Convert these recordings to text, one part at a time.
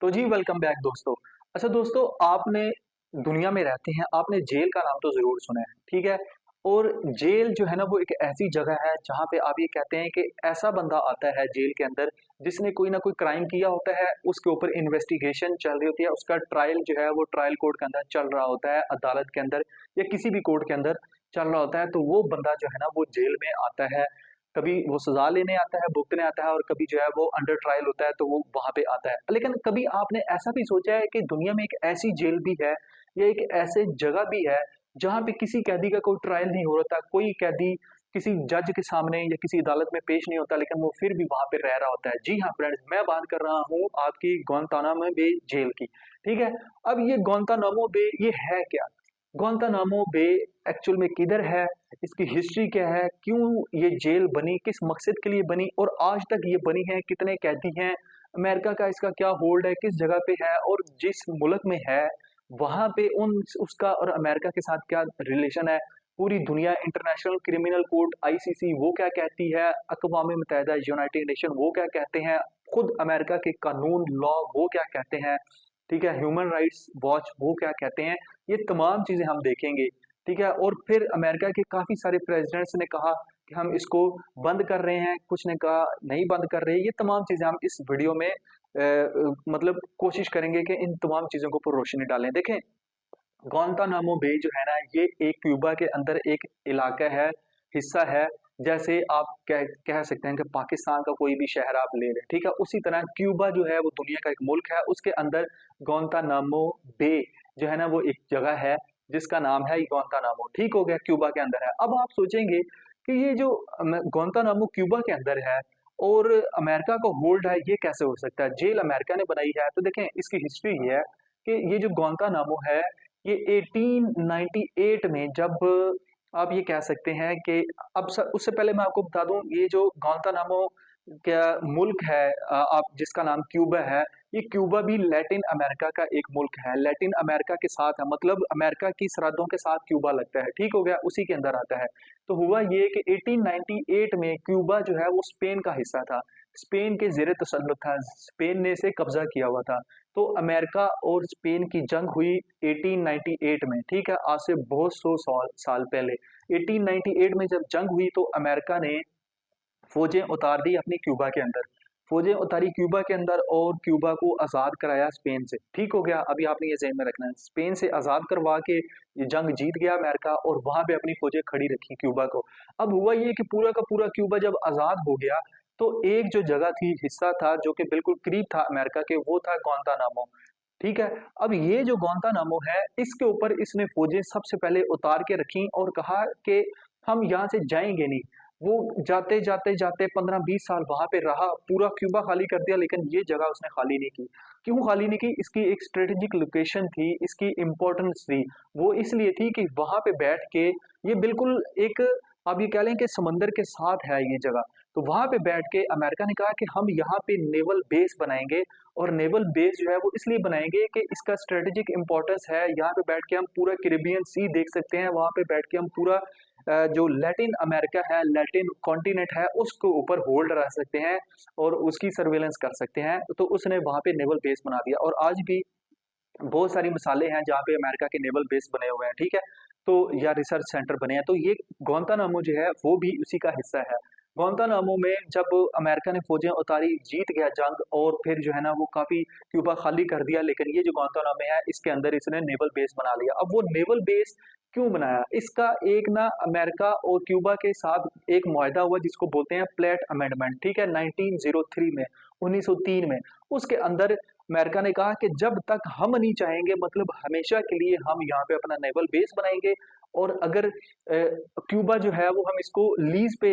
तो जी welcome back दोस्तों। अच्छा दोस्तों, आपने दुनिया में रहते हैं, आपने जेल का नाम तो ज़रूर सुना है, ठीक है? और जेल जो है ना वो एक ऐसी जगह है जहाँ पे आप ये कहते हैं कि ऐसा बंदा आता है जेल के अंदर जिसने कोई ना कोई क्राइम किया होता है, उसके ऊपर इन्वेस्टिगेशन चल रही होती है, उसका ट्रायल जो है वो ट्रायल कोर्ट के अंदर चल रहा होता है, अदालत के अंदर या किसी भी कोर्ट के अंदर चल रहा होता है, तो वो बंदा जो है ना वो जेल में आता है। कभी वो सजा लेने आता है, भुगतने आता है और कभी जो है वो अंडर ट्रायल होता है तो वो वहां पे आता है। लेकिन कभी आपने ऐसा भी सोचा है कि दुनिया में एक ऐसी जेल भी है या एक ऐसे जगह भी है जहां पे किसी कैदी का कोई ट्रायल नहीं हो रहा, कोई कैदी किसी जज के सामने या किसी अदालत में पेश नहीं होता, लेकिन वो फिर भी वहां पे रह रहा होता है। जी हाँ फ्रेंड्स, मैं बात कर रहा हूँ आपकी ग्वांतानामो बे जेल की। ठीक है। अब ये ग्वांतानामो बे ये है क्या? ग्वांतानामो बे एक्चुअल में किधर है, इसकी हिस्ट्री क्या है, क्यों ये जेल बनी, किस मकसद के लिए बनी और आज तक ये बनी है, कितने कैदी हैं, अमेरिका का इसका क्या होल्ड है, किस जगह पे है और जिस मुल्क में है वहां पे उन उसका और अमेरिका के साथ क्या रिलेशन है, पूरी दुनिया इंटरनेशनल क्रिमिनल कोर्ट आईसीसी वो क्या कहती है, अक़वाम मुत्तहिदा यूनाइटेड नेशन वो क्या कहते हैं, खुद अमेरिका के कानून लॉ वो क्या कहते हैं, ठीक है, ह्यूमन राइट्स वॉच वो क्या कहते हैं, ये तमाम चीजें हम देखेंगे। ठीक है। और फिर अमेरिका के काफी सारे प्रेसिडेंट्स ने कहा कि हम इसको बंद कर रहे हैं, कुछ ने कहा नहीं बंद कर रहे। ये तमाम चीजें हम इस वीडियो में मतलब कोशिश करेंगे कि इन तमाम चीजों को ऊपर रोशनी डालें। देखें, ग्वांतानामो बे जो है ना ये एक क्यूबा के अंदर एक इलाका है, हिस्सा है। जैसे आप कह सकते हैं कि पाकिस्तान का कोई भी शहर आप ले लें, ठीक है, उसी तरह क्यूबा जो है वो दुनिया का एक मुल्क है, उसके अंदर ग्वांतानामो बे जो है ना वो एक जगह है जिसका नाम है ग्वांतानामो। ठीक हो गया, क्यूबा के अंदर है। अब आप सोचेंगे कि ये जो ग्वांतानामो क्यूबा के अंदर है और अमेरिका का होल्ड है, ये कैसे हो सकता है, जेल अमेरिका ने बनाई है। तो देखें, इसकी हिस्ट्री ये है कि ये जो ग्वांतानामो है ये 1898 में, जब आप ये कह सकते हैं कि उससे पहले मैं आपको बता दूं, ये जो ग्वांतानामो क्या मुल्क है, आप जिसका नाम क्यूबा है, ये क्यूबा भी लैटिन अमेरिका का एक मुल्क है, लैटिन अमेरिका के साथ है, मतलब अमेरिका की सरहदों के साथ क्यूबा लगता है। ठीक हो गया, उसी के अंदर आता है। तो हुआ ये कि 1898 में क्यूबा जो है वो स्पेन का हिस्सा था, स्पेन के जेर तसल्लुत था, स्पेन ने इसे कब्जा किया हुआ था। तो अमेरिका और स्पेन की जंग हुई 1898 में, ठीक है, आज से बहुत सौ साल पहले। 1898 में जब जंग हुई तो अमेरिका ने फौजें उतार दी अपनी क्यूबा के अंदर, फौजें उतारी क्यूबा के अंदर और क्यूबा को आज़ाद कराया स्पेन से। ठीक हो गया, अभी आपने ये ज़हन में रखना है, स्पेन से आज़ाद करवा के ये जंग जीत गया अमेरिका और वहां पे अपनी फौजें खड़ी रखी क्यूबा को। अब हुआ ये कि पूरा का पूरा क्यूबा जब आज़ाद हो गया तो एक जो जगह थी, हिस्सा था जो कि बिल्कुल करीब था अमेरिका के, वो था ग्वांतानामो। ठीक है। अब ये जो ग्वांतानामो है इसके ऊपर इसने फौजें सबसे पहले उतार के रखी और कहा कि हम यहाँ से जाएंगे नहीं। वो जाते जाते जाते 15-20 साल वहां पे रहा, पूरा क्यूबा खाली कर दिया, लेकिन ये जगह उसने खाली नहीं की। क्यों खाली नहीं की? इसकी एक स्ट्रेटेजिक लोकेशन थी, इसकी इंपॉर्टेंस थी। वो इसलिए थी कि वहां पे बैठ के ये बिल्कुल एक, आप ये कह लें कि समंदर के साथ है ये जगह। तो वहां पे बैठ के अमेरिका ने कहा कि हम यहाँ पे नेवल बेस बनाएंगे और नेवल बेस जो है वो इसलिए बनाएंगे कि इसका स्ट्रेटेजिक इंपॉर्टेंस है, यहाँ पे बैठ के हम पूरा कैरिबियन सी देख सकते हैं, वहां पे बैठ के हम पूरा जो लैटिन अमेरिका है, लैटिन कॉन्टिनेंट है, उसके ऊपर होल्ड रह सकते हैं और उसकी सर्वेलेंस कर सकते हैं। तो उसने वहां पे नेवल बेस बना दिया और आज भी बहुत सारी मिसालें हैं जहाँ पे अमेरिका के नेवल बेस बने हुए हैं। ठीक है। तो या रिसर्च सेंटर बने हैं, तो ये ग्वांतानामो जो है वो भी उसी का हिस्सा है। ग्वांतानामो में जब अमेरिका ने फौजें उतारी, जीत गया जंग और फिर जो है ना वो काफी क्यूबा खाली कर दिया, लेकिन ये जो ग्वांतानामो है इसके अंदर इसने नेवल बेस बना लिया। अब वो नेवल बेस क्यों बनाया? इसका एक ना अमेरिका और क्यूबा के साथ एक मुआहदा हुआ जिसको बोलते हैं प्लेट अमेंडमेंट। ठीक है, 1903 में, 1903 में। उसके अंदर अमेरिका ने कहा कि जब तक हम नहीं चाहेंगे, मतलब हमेशा के लिए हम यहाँ पे अपना नेवल बेस बनाएंगे और अगर क्यूबा जो है वो हम इसको लीज पे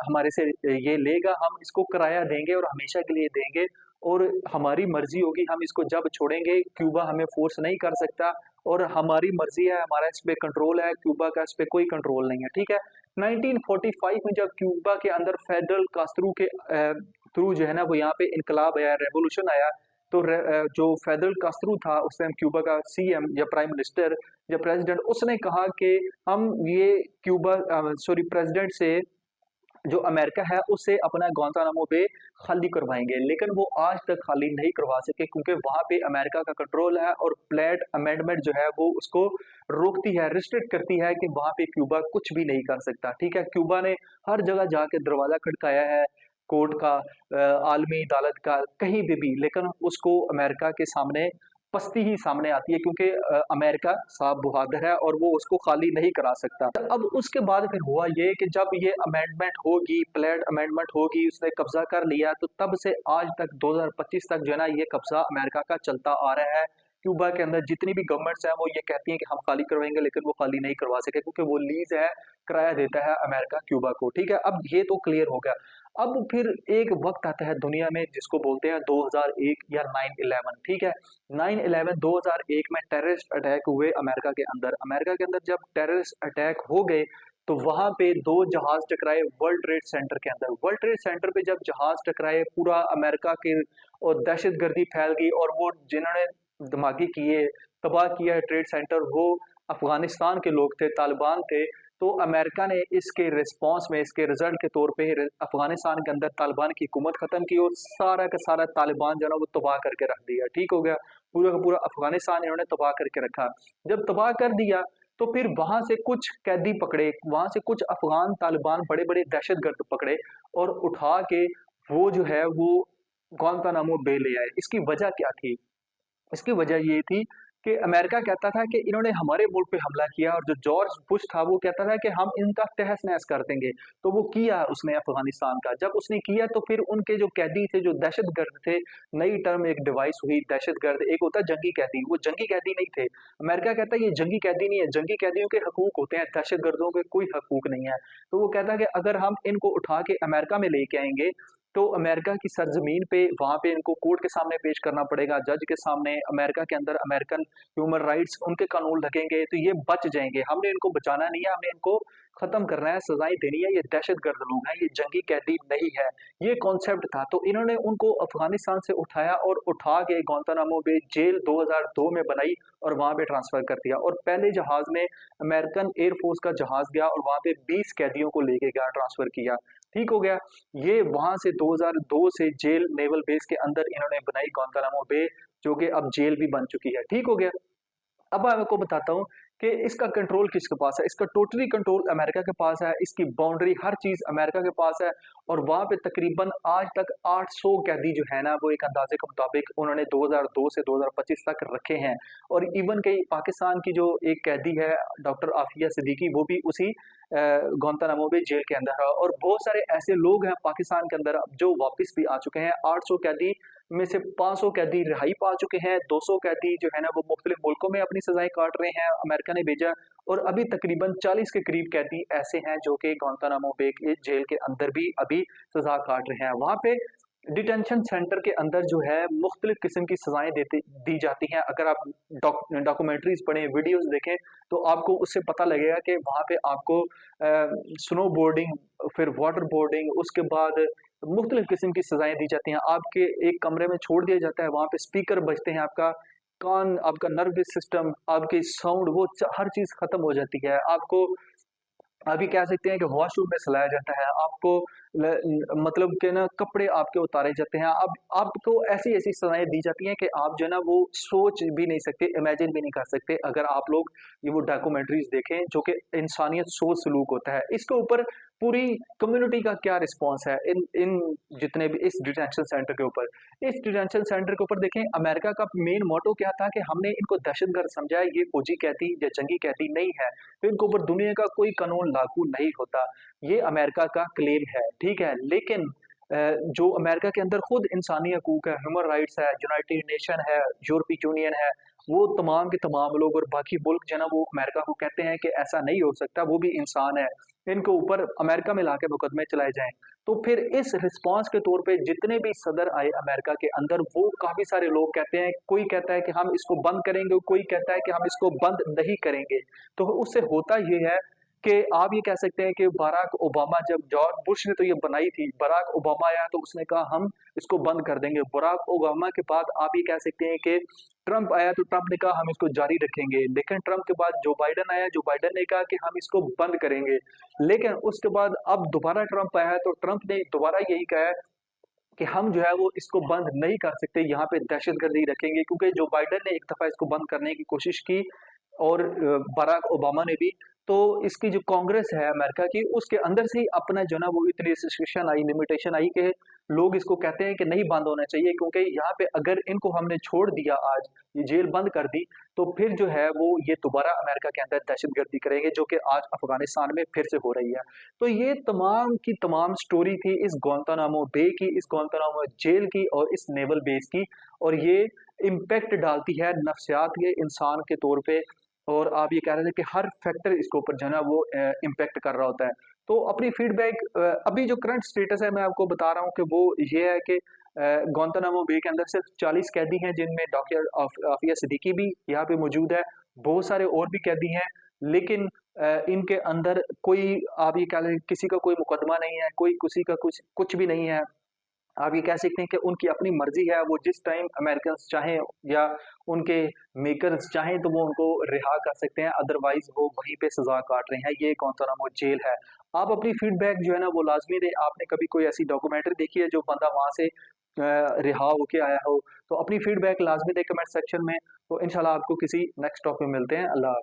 हमारे से ये लेगा, हम इसको किराया देंगे और हमेशा के लिए देंगे और हमारी मर्जी होगी, हम इसको जब छोड़ेंगे, क्यूबा हमें फोर्स नहीं कर सकता और हमारी मर्जी है, हमारा इस पे कंट्रोल है, क्यूबा का इस पे कोई कंट्रोल नहीं है। ठीक है। 1945 में जब क्यूबा के अंदर फेडरल कास्ट्रो के थ्रू जो है ना वो यहाँ पे इनकलाब आया, रेवोल्यूशन आया, तो जो फेडरल कास्ट्रो था उस टाइम क्यूबा का सीएम या प्राइम मिनिस्टर या प्रेसिडेंट, उसने कहा कि हम ये क्यूबा सॉरी प्रेसिडेंट से जो अमेरिका है उससे अपना ग्वांतानामो बे खाली करवाएंगे, लेकिन वो आज तक खाली नहीं करवा सके क्योंकि वहां पे अमेरिका का कंट्रोल है और प्लेट अमेंडमेंट जो है वो उसको रोकती है, रिस्ट्रिक्ट करती है कि वहां पे क्यूबा कुछ भी नहीं कर सकता। ठीक है, क्यूबा ने हर जगह जाके दरवाजा खड़काया है कोर्ट का, आलमी अदालत का, कहीं भी, लेकिन उसको अमेरिका के सामने पस्ती ही सामने आती है क्योंकि अमेरिका साहब बहादुर है और वो उसको खाली नहीं करा सकता। अब उसके बाद फिर हुआ ये कि जब ये अमेंडमेंट होगी, प्लेड अमेंडमेंट होगी, उसने कब्जा कर लिया, तो तब से आज तक 2025 तक जो है ना ये कब्जा अमेरिका का चलता आ रहा है। क्यूबा के अंदर जितनी भी गवर्नमेंट्स हैं वो ये कहती हैं कि हम खाली करवाएंगे, लेकिन वो खाली नहीं करवा सके क्योंकि वो लीज है, किराया देता है अमेरिका क्यूबा को। ठीक है, अब ये तो क्लियर हो गया। अब फिर एक वक्त आता है दुनिया में जिसको बोलते हैं 2001 या 9/11। ठीक है, 9/11 2001 में टेररिस्ट अटैक हुए अमेरिका के अंदर। अमेरिका के अंदर जब टेररिस्ट अटैक हो गए तो वहां पे दो जहाज टकराए वर्ल्ड ट्रेड सेंटर के अंदर। वर्ल्ड ट्रेड सेंटर पे जब जहाज टकराए, पूरा अमेरिका के और दहशत गर्दी फैल गई, और वो जिन्होंने धमाके किए, तबाह किया ट्रेड सेंटर, वो अफगानिस्तान के लोग थे, तालिबान थे। तो अमेरिका ने इसके रिस्पांस में, इसके रिजल्ट के तौर पे अफगानिस्तान के अंदर तालिबान की हुकूमत खत्म की और सारा का सारा तालिबान जो है ना वो तबाह करके रख दिया। ठीक हो गया, पूरा का पूरा अफगानिस्तान इन्होंने तबाह करके रखा। जब तबाह कर दिया तो फिर वहां से कुछ कैदी पकड़े, वहां से कुछ अफगान तालिबान बड़े बड़े दहशतगर्द पकड़े और उठा के वो जो है वो ग्वांतानामो बे ले आए। इसकी वजह क्या थी? इसकी वजह ये थी कि अमेरिका कहता था कि इन्होंने हमारे मुल्क पे हमला किया, और जो जॉर्ज बुश था वो कहता था कि हम इनका तहस नहस कर देंगे। तो वो किया उसने अफगानिस्तान का। जब उसने किया तो फिर उनके जो कैदी थे, जो दहशतगर्द थे, नई टर्म एक डिवाइस हुई दहशतगर्द, एक होता है जंगी कैदी, वो जंगी कैदी नहीं थे। अमेरिका कहता है ये जंगी कैदी नहीं है, जंगी कैदियों के हकूक होते हैं, दहशतगर्दों के कोई हकूक नहीं है। तो वो कहता है कि अगर हम इनको उठा के अमेरिका में लेके आएंगे तो अमेरिका की सरजमीन पे, वहां पे इनको कोर्ट के सामने पेश करना पड़ेगा, जज के सामने, अमेरिका के अंदर अमेरिकन ह्यूमन राइट्स उनके कानून लगेंगे, तो ये बच जाएंगे। हमने इनको बचाना नहीं है, हमने इनको खत्म करना है, सजाएं देनी है, ये दहशतगर्द लोग हैं, ये जंगी कैदी नहीं है। ये कॉन्सेप्ट था। तो इन्होंने उनको अफगानिस्तान से उठाया और उठा के गुआंतानामो बे जेल 2002 में बनाई और वहां पे ट्रांसफर कर दिया। और पहले जहाज में अमेरिकन एयरफोर्स का जहाज गया और वहां पे 20 कैदियों को लेके गया, ट्रांसफर किया। ठीक हो गया। ये वहां से 2002 से जेल नेवल बेस के अंदर इन्होंने बनाई गुआंतानामो बे, जो कि अब जेल भी बन चुकी है। ठीक हो गया। अब मैं आपको बताता हूँ कि इसका कंट्रोल किसके पास है। इसका टोटली कंट्रोल अमेरिका के पास है, इसकी बाउंड्री हर चीज अमेरिका के पास है। और वहां पे तकरीबन आज तक 800 कैदी जो है ना वो एक अंदाजे के मुताबिक उन्होंने 2002 से 2025 तक रखे हैं। और इवन कई पाकिस्तान की जो एक कैदी है डॉक्टर आफिया सिद्दीकी, वो भी उसी गुआंतानामो बे जेल के अंदर है। और बहुत सारे ऐसे लोग हैं पाकिस्तान के अंदर जो वापस भी आ चुके हैं। 800 कैदी में से 500 कैदी रिहाई पा चुके हैं, 200 कैदी जो है ना वो मुख्तलिफ मुल्कों में अपनी सजाएं काट रहे हैं, अमेरिका ने भेजा। और अभी तकरीबन 40 के करीब कैदी ऐसे हैं जो कि गुआंतानामो बे के जेल के अंदर भी अभी सजा काट रहे हैं। वहां पे डिटेंशन सेंटर के अंदर जो है मुख्तलिफ किस्म की सजाएं देती दी जाती हैं। अगर आप डॉक्यूमेंट्रीज पढ़ें, वीडियोस देखें, तो आपको उससे पता लगेगा कि वहाँ पे आपको स्नो बोर्डिंग, फिर वाटर बोर्डिंग, उसके बाद मुख्तलिफ किस्म की सजाएं दी जाती हैं। आपके एक कमरे में छोड़ दिया जाता है, वहाँ पे स्पीकर बजते हैं, आपका कान, आपका नर्वस सिस्टम, आपकी साउंड, वो हर चीज खत्म हो जाती है। आपको अभी कह सकते हैं कि वॉशरूम में सुलाया जाता है आपको, मतलब कि ना कपड़े आपके उतारे जाते हैं। अब आपको ऐसी ऐसी सजाएं दी जाती हैं कि आप जो है ना वो सोच भी नहीं सकते, इमेजिन भी नहीं कर सकते अगर आप लोग ये वो डॉक्यूमेंट्रीज देखें जो कि इंसानियत सोच सलूक होता है। इसके ऊपर पूरी कम्युनिटी का क्या रिस्पॉन्स है इन इन जितने भी इस डिटेंशन सेंटर के ऊपर। इस डिटेंशन सेंटर के ऊपर देखें, अमेरिका का मेन मोटो क्या था कि हमने इनको दहशतगर्द समझा है, ये फौजी कैदी या जंगी कैदी नहीं है, तो इनके ऊपर दुनिया का कोई कानून लागू नहीं होता। ये अमेरिका का क्लेम है। ठीक है, लेकिन जो अमेरिका के अंदर खुद इंसानी हकूक है, ह्यूमन राइट्स है, यूनाइटेड नेशन है, यूरोपीय यूनियन है, वो तमाम के तमाम लोग और बाकी मुल्क जो है ना वो अमेरिका को कहते हैं कि ऐसा नहीं हो सकता, वो भी इंसान है, इनके ऊपर अमेरिका में लाके मुकदमे चलाए जाएं। तो फिर इस रिस्पांस के तौर पे जितने भी सदर आए अमेरिका के अंदर, वो काफी सारे लोग कहते हैं, कोई कहता है कि हम इसको बंद करेंगे, कोई कहता है कि हम इसको बंद नहीं करेंगे। तो उससे होता ये है कि आप ये कह सकते हैं कि बराक ओबामा, जब जॉर्ज बुश ने तो ये बनाई थी, बराक ओबामा आया तो उसने कहा हम इसको बंद कर देंगे। बराक ओबामा के बाद आप ये कह सकते हैं कि ट्रंप आया तो ट्रंप ने कहा हम इसको जारी रखेंगे। लेकिन ट्रंप के बाद जो बाइडन आया, जो बाइडन ने कहा कि हम इसको बंद करेंगे। लेकिन उसके बाद अब दोबारा ट्रंप आया तो ट्रंप ने दोबारा यही कहा है कि हम जो है वो इसको बंद नहीं कर सकते, यहाँ पे दहशतगर्दी रखेंगे, क्योंकि जो बाइडन ने एक दफ़ा इसको बंद करने की कोशिश की और बराक ओबामा ने भी, तो इसकी जो कांग्रेस है अमेरिका की, उसके अंदर से ही अपना जो ना वो इतनी रिस्ट्रिक्शन आई, लिमिटेशन आई कि लोग इसको कहते हैं कि नहीं बंद होना चाहिए, क्योंकि यहाँ पे अगर इनको हमने छोड़ दिया आज, ये जेल बंद कर दी, तो फिर जो है वो ये दोबारा अमेरिका के अंदर दहशतगर्दी करेंगे, जो कि आज अफगानिस्तान में फिर से हो रही है। तो ये तमाम की तमाम स्टोरी थी इस गुआंतानामो बे की, इस गुआंतानामो जेल की और इस नेवल बेस की, और ये इम्पैक्ट डालती है नफ्सियात के इंसान के तौर पे। और आप ये कह रहे थे कि हर फैक्टर इसके ऊपर जो है ना वो इम्पैक्ट कर रहा होता है। तो अपनी फीडबैक, अभी जो करंट स्टेटस है मैं आपको बता रहा हूँ कि वो ये है कि गुआंतानामो बे के अंदर सिर्फ 40 कैदी हैं, जिनमें डॉक्टर आफिया सिद्दीकी भी यहाँ पे मौजूद है, बहुत सारे और भी कैदी हैं। लेकिन इनके अंदर कोई, आप ये कह लें, किसी का कोई मुकदमा नहीं है, कोई किसी का कुछ कुछ भी नहीं है। आप ये कह सकते हैं कि उनकी अपनी मर्जी है, वो जिस टाइम अमेरिकन चाहें या उनके मेकर्स चाहें तो वो उनको रिहा कर सकते हैं, अदरवाइज वो वहीं पे सजा काट रहे हैं। ये गुआंतानामो जेल है। आप अपनी फीडबैक जो है ना वो लाजमी दें। आपने कभी कोई ऐसी डॉक्यूमेंट्री देखी है जो बंदा वहां से रिहा होके आया हो? तो अपनी फीडबैक लाजमी दें कमेंट सेक्शन में। तो इंशाल्लाह आपको किसी नेक्स्ट टॉपिक में मिलते हैं। अल्लाह हाफ़िज़।